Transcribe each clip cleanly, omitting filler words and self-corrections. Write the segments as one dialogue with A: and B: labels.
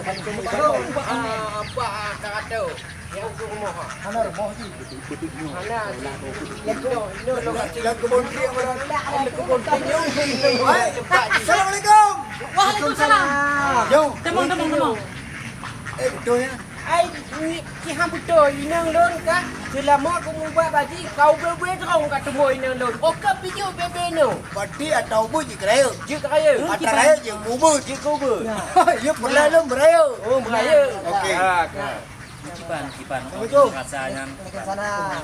A: Apa kata? Yang tu rumah.
B: Hana rumah ni.
A: Hana lagu bonti orang. Lagu bonti ni.
B: Assalamualaikum.
C: Waalaikumsalam.
B: Yo.
C: Demong.
B: Betul ya.
A: Ai ni ki hang betul inang lon ka. Selama aku buat baji kau bebe terong kat temu inang lon. Okey video bebe no.
B: Bati atau bu je keraya.
A: Je kaya.
B: Atas raya je bubur.
A: Je kubur.
B: Ya pernah lu beraya.
A: Oh beraya.
B: Okey.
D: Kipan.
B: Assalamualaikum.
D: Rasanya.
B: Sana.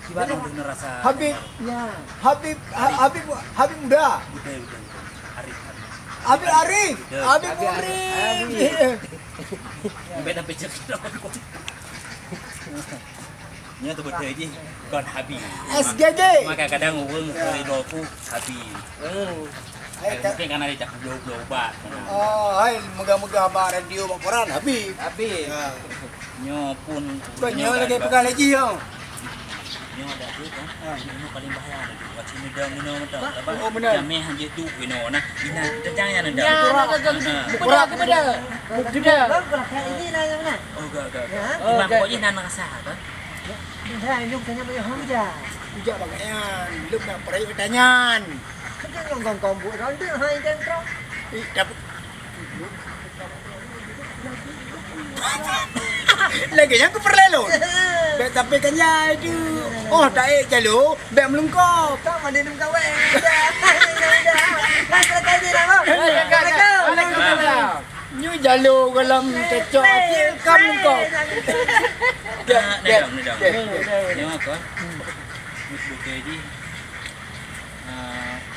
D: Kipan udah rasa.
B: Habib. Ya. Habib muda.
D: Udah.
B: Habib Arif. Habib Arif.
D: Beda pecah. Nya tu betul je. Kon habis.
B: SGG.
D: Maka kadang uang dari doku habis. Mungkin karena dia cak blow bat.
B: Oh, hai moga-moga abang radio bang koran Habib.
A: Habis.
D: Nyo pun.
B: Banyak lagi pegang lagi yo.
D: Nyo ada tu kan. Nyo paling bahaya. Buat sini dah minum dah.
B: Oh, benar.
D: Jameh hanya tu wino nah. Ina jangan dah.
A: Ya, kepada. Kepada.
C: Ini lah yang mana?
D: Oh, gak. Imam pokoknya nan rasa kan.
C: Dah, nyok tanya banyak hang je.
B: Ujak bagayan. Belum nak perai pertanyaan.
C: Kita ngomong kombu, ronde hai dan terus.
B: Dapat. Lagi yang aku perlelo. Bek tapi kanya itu. Oh, tak jalo. Bek melungkop.
C: Tak mandi dum kawe. Dah. Nak kali dah, Bang.
B: Nyu jalo dalam cecok kamu melungkop.
D: Dah. Nyo apa? Bukan di